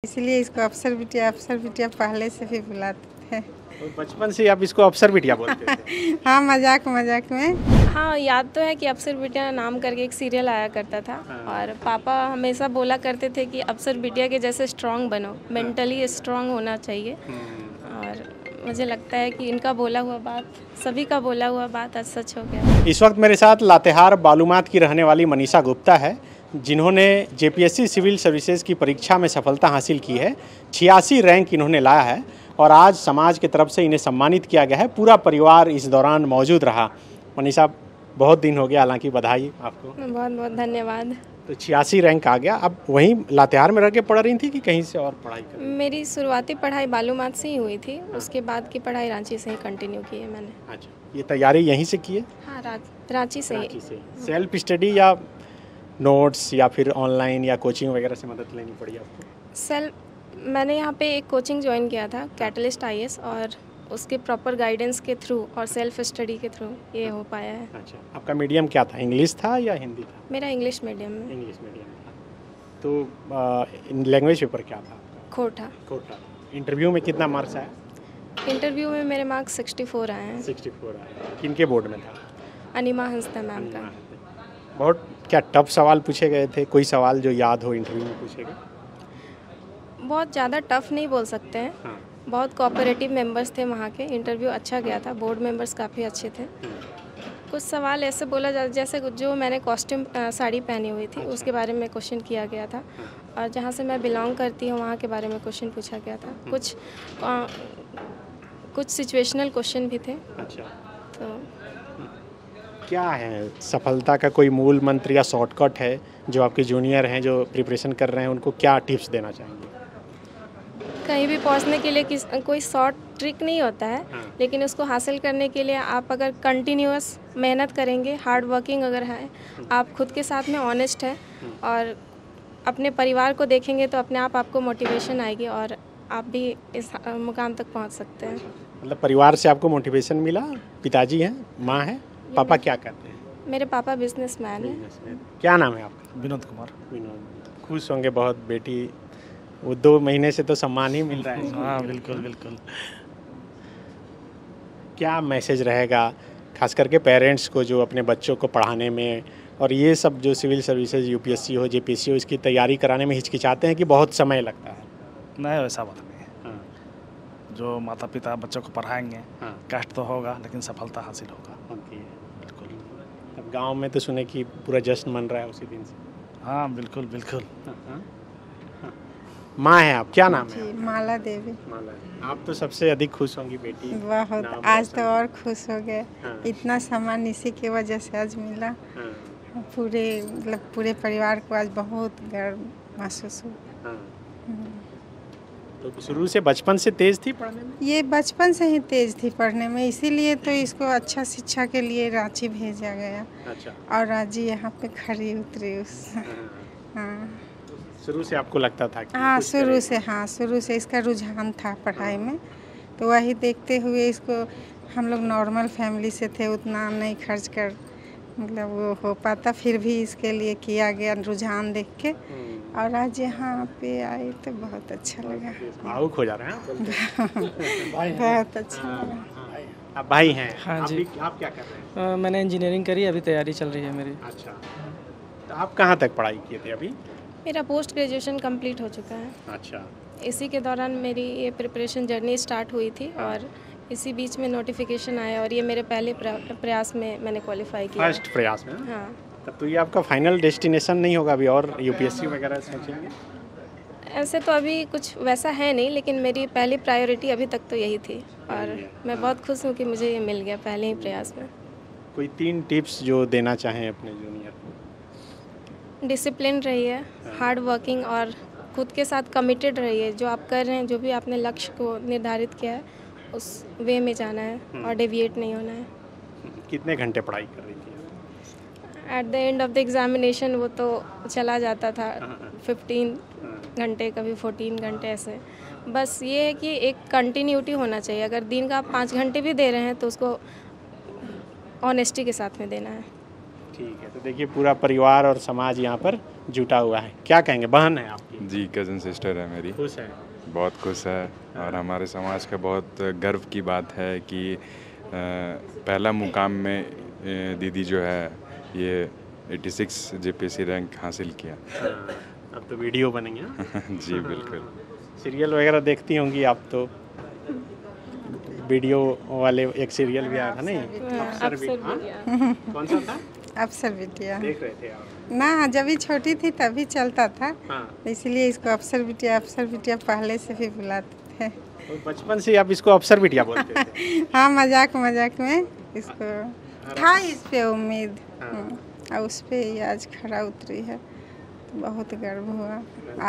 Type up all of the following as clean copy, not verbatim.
इसलिए इसको अफसर बिटिया पहले से भी बुलाते थे। तो बचपन से आप इसको अफसर बिटिया बोलते थे? हाँ, मजाक में। हाँ, याद तो है कि अफसर बिटिया नाम करके एक सीरियल आया करता था। और पापा हमेशा बोला करते थे कि अफसर बिटिया के जैसे स्ट्रांग बनो, मेंटली स्ट्रांग होना चाहिए। और मुझे लगता है कि इनका बोला हुआ बात, सभी का बोला हुआ बात आज सच हो गया। इस वक्त मेरे साथ लातेहार बालूमाथ की रहने वाली मनीषा गुप्ता है, जिन्होंने जेपीएससी सिविल सर्विसेज की परीक्षा में सफलता हासिल की है। 86 रैंक इन्होंने लाया है और आज समाज की तरफ से इन्हें सम्मानित किया गया है। पूरा परिवार इस दौरान मौजूद रहा। मनीषा, बहुत दिन हो गया, हालांकि बधाई आपको। बहुत बहुत धन्यवाद। तो 86 रैंक आ गया। अब वहीं लातेहार में रह के पढ़ रही थी कि कहीं से और पढ़ाई कर? मेरी शुरुआती पढ़ाई बालूमाथ से ही हुई थी। उसके बाद की पढ़ाई रांची से ही कंटिन्यू की है मैंने। अच्छा, ये तैयारी यहीं से की है? हाँ, रांची से ही। सेल्फ स्टडी या नोट्स या फिर ऑनलाइन या कोचिंग वगैरह से मदद लेनी पड़ी आपको? मैंने यहाँ पे एक कोचिंग ज्वाइन किया था, कैटलिस्ट IAS, और उसके प्रॉपर गाइडेंस के थ्रू और सेल्फ स्टडी के थ्रू ये हो पाया है। अच्छा, आपका मीडियम क्या था, इंग्लिश था या हिंदी था? मेरा इंग्लिश मीडियम में। इंग्लिश मीडियम था। तो लैंग्वेज पेपर क्या था आपका? खोटा। इंटरव्यू में कितना मार्क्स आया? इंटरव्यू में मेरे मार्क्स 64 आए हैं। 64 आए। किनके बोर्ड में था? अनिमा हंसदा मैम का। बहुत क्या टफ सवाल पूछे गए थे? कोई सवाल जो याद हो इंटरव्यू में पूछे गए? बहुत ज़्यादा टफ नहीं बोल सकते हैं। हाँ। बहुत कोऑपरेटिव मेंबर्स थे वहाँ के। इंटरव्यू अच्छा गया था। बोर्ड मेंबर्स काफ़ी अच्छे थे। कुछ सवाल ऐसे बोला जा, जैसे जो मैंने कॉस्ट्यूम साड़ी पहनी हुई थी, उसके बारे में क्वेश्चन किया गया था। और जहाँ से मैं बिलोंग करती हूँ वहाँ के बारे में क्वेश्चन पूछा गया था। कुछ सिचुएशनल क्वेश्चन भी थे। अच्छा, तो क्या है सफलता का कोई मूल मंत्र या शॉर्टकट है जो आपके जूनियर हैं जो प्रिपरेशन कर रहे हैं, उनको क्या टिप्स देना चाहेंगे? कहीं भी पहुंचने के लिए कोई शॉर्ट ट्रिक नहीं होता है। लेकिन उसको हासिल करने के लिए आप अगर कंटिन्यूअस मेहनत करेंगे, हार्ड वर्किंग अगर है, आप खुद के साथ में ऑनेस्ट है और अपने परिवार को देखेंगे तो अपने आप आपको मोटिवेशन आएगी और आप भी इस मुकाम तक पहुंच सकते हैं। मतलब परिवार से आपको मोटिवेशन मिला? पिताजी हैं, माँ है, पापा क्या करते हैं? मेरे पापा बिजनेसमैन हैं। क्या नाम है आपका? विनोद कुमार। विनोद। खुश होंगे बहुत, बेटी वो 2 महीने से तो सम्मान ही मिल रहा है। हाँ, बिल्कुल। क्या मैसेज रहेगा खास करके पेरेंट्स को जो अपने बच्चों को पढ़ाने में और ये सब जो सिविल सर्विसेज UPSC हो, JPSC हो, इसकी तैयारी कराने में हिचकिचाते हैं कि बहुत समय लगता है? नहीं, वैसा बात नहीं है। जो माता पिता बच्चों को पढ़ाएंगे, कष्ट तो होगा लेकिन सफलता हासिल होगा। बिल्कुल। अब गांव में तो सुने कि पूरा जश्न मन रहा है उसी दिन से। हाँ, बिल्कुल। माँ है आप, क्या नाम है? माला देवी। माला। आप तो सबसे अधिक खुश होंगी बेटी। बहुत, आज तो और खुश हो गए। इतना सम्मान इसी की वजह से आज मिला। पूरे परिवार को आज बहुत गर्व महसूस हुआ। तो शुरू से बचपन से तेज थी पढ़ने में? ये बचपन से ही तेज थी पढ़ने में, इसीलिए तो इसको अच्छा शिक्षा के लिए रांची भेजा गया। अच्छा। और रांची यहाँ पे खड़ी उतरी उस। हाँ, शुरू से आपको लगता था कि? हाँ, शुरू से इसका रुझान था पढ़ाई में। तो वही देखते हुए इसको, हम लोग नॉर्मल फैमिली से थे, उतना नहीं खर्च कर मतलब वो हो पाता, फिर भी इसके लिए किया गया रुझान देख के। और आज यहाँ पे आए तो बहुत अच्छा लगा। भावुक हो जा रहे हैं। बहुत अच्छा लगा। आप भाई हैं? हाँ जी। आप क्या कर रहे हैं? मैंने इंजीनियरिंग करी, अभी तैयारी चल रही है मेरी। अच्छा, तो आप कहाँ तक पढ़ाई किए थे अभी? मेरा पोस्ट ग्रेजुएशन कंप्लीट हो चुका है। अच्छा। इसी के दौरान मेरी ये प्रिपरेशन जर्नी स्टार्ट हुई थी और इसी बीच में नोटिफिकेशन आया और ये मेरे पहले प्रयास में मैंने क्वालिफाई किया। फर्स्ट प्रयास में? हाँ। तब तो ये आपका फाइनल डेस्टिनेशन नहीं होगा अभी, और UPSC वगैरह सोचेंगे? ऐसे तो अभी कुछ वैसा है नहीं, लेकिन मेरी पहली प्रायोरिटी अभी तक तो यही थी और मैं बहुत खुश हूँ कि मुझे ये मिल गया पहले ही प्रयास में। कोई 3 टिप्स जो देना चाहें अपने जूनियर को? डिसिप्लिन रहिए, हार्ड वर्किंग और खुद के साथ कमिटेड रहिए। जो आप कर रहे हैं, जो भी आपने लक्ष्य को निर्धारित किया है, उस वे में जाना है और डेविएट नहीं होना है। कितने घंटे पढ़ाई कर रही थी? At the end of the examination वो तो चला जाता था 15 घंटे, कभी 14 घंटे ऐसे। बस ये है कि एक कंटिन्यूटी होना चाहिए। अगर दिन का आप 5 घंटे भी दे रहे हैं तो उसको ऑनेस्टी के साथ में देना है। ठीक है, तो देखिए पूरा परिवार और समाज यहाँ पर जुटा हुआ है। क्या कहेंगे, बहन है आपकी? जी, कज़न सिस्टर है मेरी। खुश है? बहुत खुश है और हमारे समाज का बहुत गर्व की बात है कि पहला मुकाम में दीदी जो है ये 86 JPSC रैंक हासिल किया। अब तो वीडियो बनेंगे। जी बिल्कुल। सीरियल वगैरह देखती होंगी आप तो? वीडियो वाले एक सीरियल भी आया था नहीं, अफसर बिटिया। कौन सा था? अफसर बिटिया। देख रहे थे आप? ना, जब भी छोटी थी तभी चलता था। हाँ। इसलिए इसको अफसर बिटिया पहले से भी बुलाते थे। तो बचपन से आप इसको अफसर बिटिया बोलते थे? हाँ, मजाक में इसको था इस पे उम्मीद। और उस पे ही आज खरा उतरी है, तो बहुत गर्व हुआ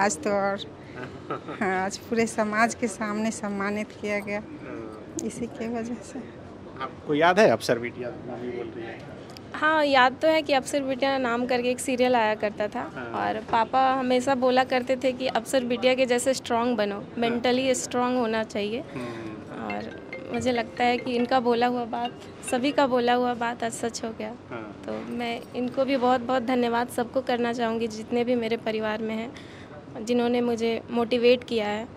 आज तो। और हाँ, आज पूरे समाज के सामने सम्मानित किया गया इसी के वजह से। आपको याद है अफसर बिटिया मम्मी बोल रही है? हाँ, याद तो है कि अफसर बिटिया नाम करके एक सीरियल आया करता था। और पापा हमेशा बोला करते थे कि अफसर बिटिया के जैसे स्ट्रांग बनो, मेंटली स्ट्रांग होना चाहिए। और मुझे लगता है कि इनका बोला हुआ बात, सभी का बोला हुआ बात आज सच हो गया। तो मैं इनको भी बहुत बहुत धन्यवाद सबको करना चाहूँगी, जितने भी मेरे परिवार में हैं, जिन्होंने मुझे मोटिवेट किया है।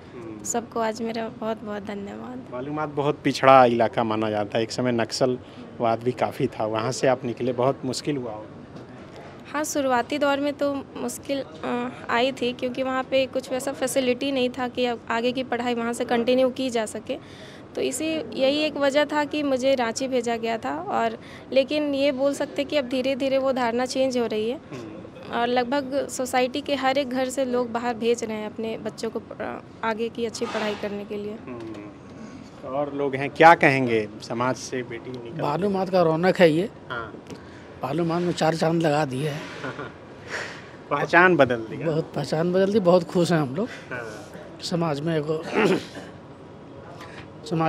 सबको आज मेरा बहुत बहुत धन्यवाद। मालूमात बहुत पिछड़ा इलाका माना जाता है, एक समय नक्सलवाद भी काफ़ी था, वहाँ से आप निकले, बहुत मुश्किल हुआ होगा? हाँ, शुरुआती दौर में तो मुश्किल आई थी, क्योंकि वहाँ पे कुछ वैसा फैसिलिटी नहीं था कि अब आगे की पढ़ाई वहाँ से कंटिन्यू की जा सके। तो यही एक वजह था कि मुझे रांची भेजा गया था। और लेकिन ये बोल सकते कि अब धीरे धीरे वो धारणा चेंज हो रही है और लगभग सोसाइटी के हर एक घर से लोग बाहर भेज रहे हैं अपने बच्चों को आगे की अच्छी पढ़ाई करने के लिए। और लोग हैं, क्या कहेंगे समाज से बेटी निकल? मालूमात का रौनक है ये। हाँ। मालूमात में 4 चांद लगा दिए है। पहचान बदल दी। बहुत पहचान बदल दी, बहुत खुश हैं हम लोग। समाज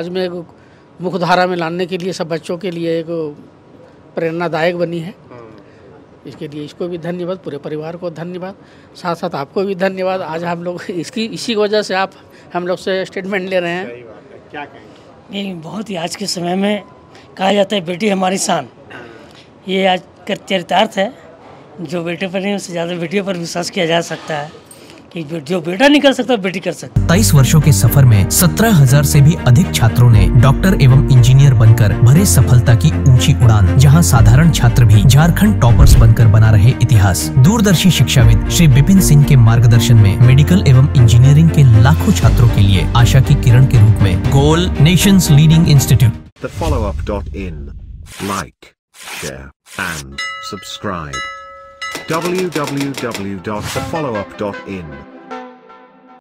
में एक मुख्यधारा में लाने के लिए सब बच्चों के लिए एक प्रेरणादायक बनी है। इसके लिए इसको भी धन्यवाद, पूरे परिवार को धन्यवाद, साथ साथ आपको भी धन्यवाद। आज हम लोग इसी वजह से आप हम लोग से स्टेटमेंट ले रहे हैं। सही बात है। क्या कहेंगे? ये बहुत ही आज के समय में कहा जाता है बेटी हमारी शान। ये आज का चरितार्थ है। जो बेटे पर नहीं, उससे ज़्यादा बेटियों पर विश्वास किया जा सकता है कि जो बेटा नहीं कर सकता बेटी कर सकती। 23 वर्षों के सफर में 17,000 से भी अधिक छात्रों ने डॉक्टर एवं इंजीनियर बनकर भरे सफलता की ऊंची उड़ान। जहां साधारण छात्र भी झारखंड टॉपर्स बनकर बना रहे इतिहास। दूरदर्शी शिक्षाविद श्री विपिन सिंह के मार्गदर्शन में मेडिकल एवं इंजीनियरिंग के लाखों छात्रों के लिए आशा की किरण के रूप में गोल nation's leading institute. TheFollowUp.in. Like, share and subscribe. www.thefollowup.in